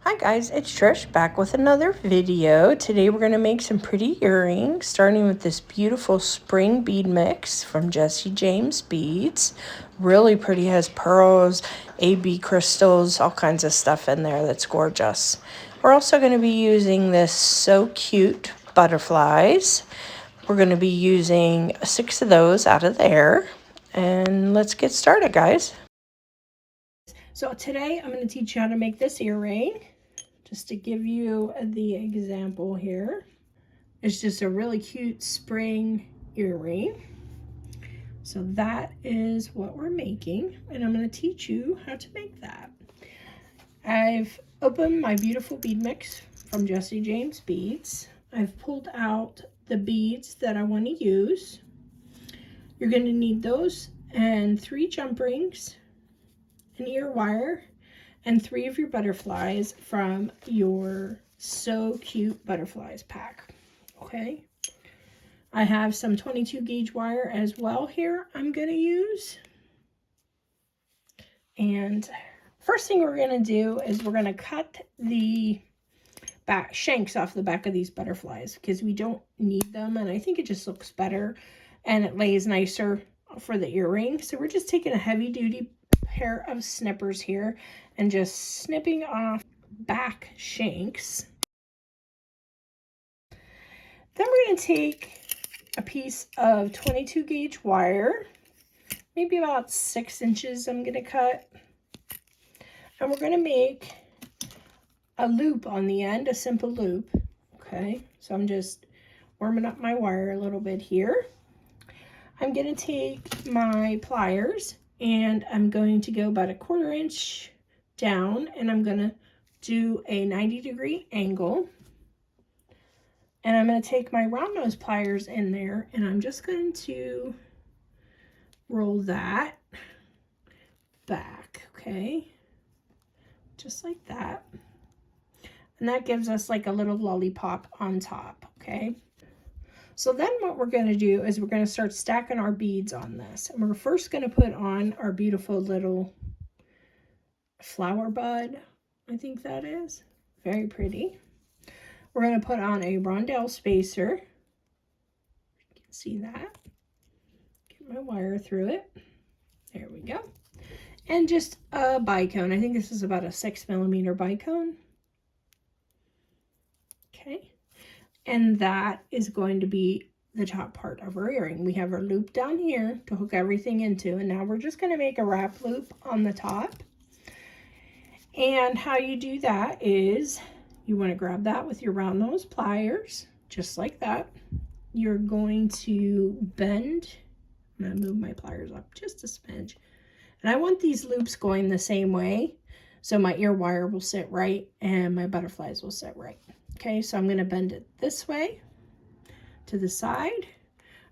Hi guys, it's Trish back with another video. Today we're going to make some pretty earrings, starting with this beautiful spring bead mix from Tricia Giazzon Beads. Really pretty, has pearls, AB crystals, all kinds of stuff in there that's gorgeous. We're also going to be using this So Cute butterflies. We're going to be using 6 of those out of there. And let's get started, guys. So today I'm going to teach you how to make this earring. Just to give you the example here, it's just a really cute spring earring. So that is what we're making, and I'm going to teach you how to make that. I've opened my beautiful bead mix from Tricia Giazzon Beads. I've pulled out the beads that I want to use. You're going to need those and 3 jump rings, an ear wire, and 3 of your butterflies from your So Cute butterflies pack. Okay, I have some 22 gauge wire as well here I'm going to use. And first thing we're going to do is we're going to cut the back shanks off the back of these butterflies because we don't need them, and I think it just looks better and it lays nicer for the earring. So we're just taking a heavy duty pair of snippers here and just snipping off back shanks. Then we're going to take a piece of 22 gauge wire, maybe about 6 inches I'm going to cut, and we're going to make a loop on the end, a simple loop. Okay, so I'm just warming up my wire a little bit here. I'm going to take my pliers and I'm going to go about a 1/4 inch down, and I'm going to do a 90-degree angle. And I'm going to take my round nose pliers in there, and I'm just going to roll that back, okay? Just like that. And that gives us like a little lollipop on top, okay? So then what we're going to do is we're going to start stacking our beads on this. And we're first going to put on our beautiful little flower bud, I think that is. Very pretty. We're going to put on a rondelle spacer. You can see that. Get my wire through it. There we go. And just a bicone. I think this is about a 6mm bicone. Okay. And that is going to be the top part of our earring. We have our loop down here to hook everything into, and now we're just going to make a wrap loop on the top. And how you do that is you want to grab that with your round nose pliers, just like that. You're going to bend. I'm going to move my pliers up just a smidge. And I want these loops going the same way, so my ear wire will sit right and my butterflies will sit right. Okay, so I'm going to bend it this way to the side.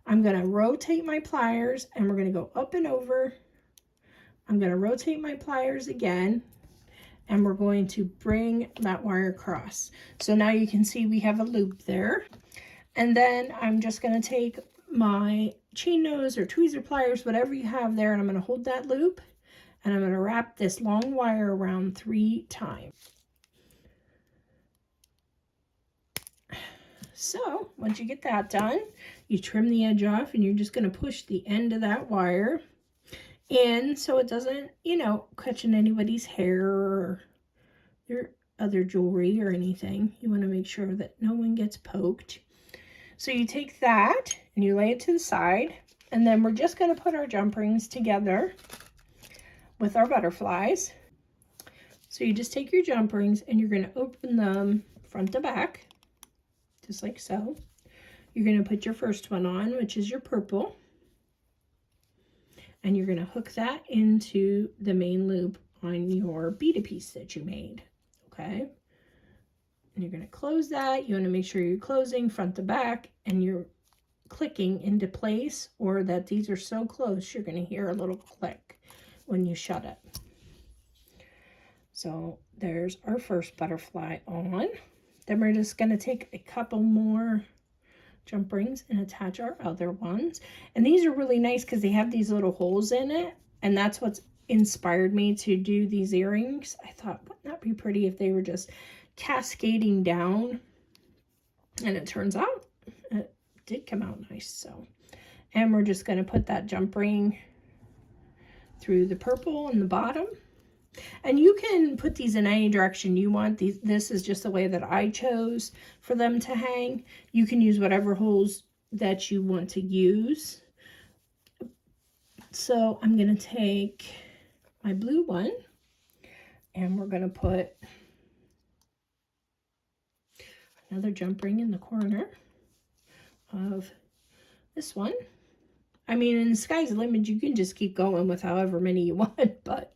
I'm going to rotate my pliers, and we're going to go up and over. I'm going to rotate my pliers again, and we're going to bring that wire across. So now you can see we have a loop there. And then I'm just going to take my chain nose or tweezer pliers, whatever you have there, and I'm going to hold that loop, and I'm going to wrap this long wire around 3 times. So once you get that done, you trim the edge off, and you're just going to push the end of that wire in so it doesn't, catch in anybody's hair or your other jewelry or anything. You want to make sure that no one gets poked. So you take that and you lay it to the side, and then we're just going to put our jump rings together with our butterflies. So you just take your jump rings and you're going to open them front to back, just like so. You're going to put your first one on, which is your purple, and you're going to hook that into the main loop on your beaded piece that you made, okay? And you're going to close that. You want to make sure you're closing front to back and you're clicking into place, or that these are so close you're going to hear a little click when you shut it. So there's our first butterfly on. Then we're just going to take a couple more jump rings and attach our other ones. And these are really nice because they have these little holes in it, and that's what's inspired me to do these earrings. I thought, wouldn't that be pretty if they were just cascading down? And it turns out it did come out nice. So, and we're just going to put that jump ring through the purple in the bottom. And you can put these in any direction you want. This is just the way that I chose for them to hang. You can use whatever holes that you want to use. So I'm going to take my blue one and we're going to put another jump ring in the corner of this one. I mean, in the sky's the limit, you can just keep going with however many you want, but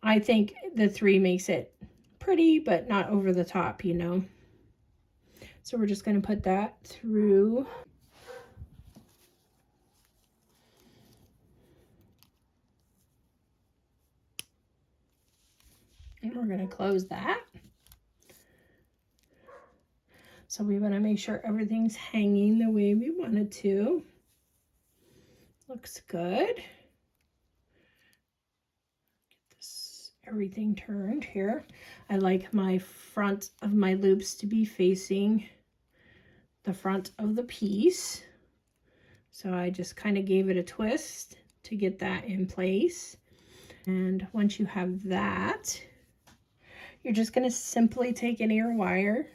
I think the 3 makes it pretty, but not over the top, you know. So we're just going to put that through. And we're going to close that. So we want to make sure everything's hanging the way we want it to. Looks good. Get this, everything turned here. I like my front of my loops to be facing the front of the piece. So I just kind of gave it a twist to get that in place. And once you have that, you're just going to simply take an ear wire,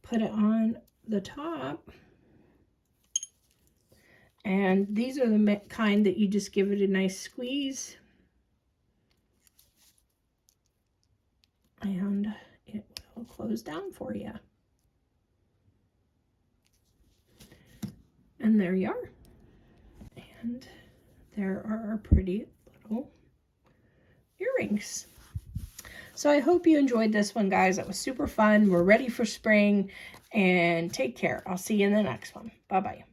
put it on the top. And these are the kind that you just give it a nice squeeze. And it will close down for you. And there you are. And there are our pretty little earrings. So I hope you enjoyed this one, guys. It was super fun. We're ready for spring. And take care. I'll see you in the next one. Bye-bye.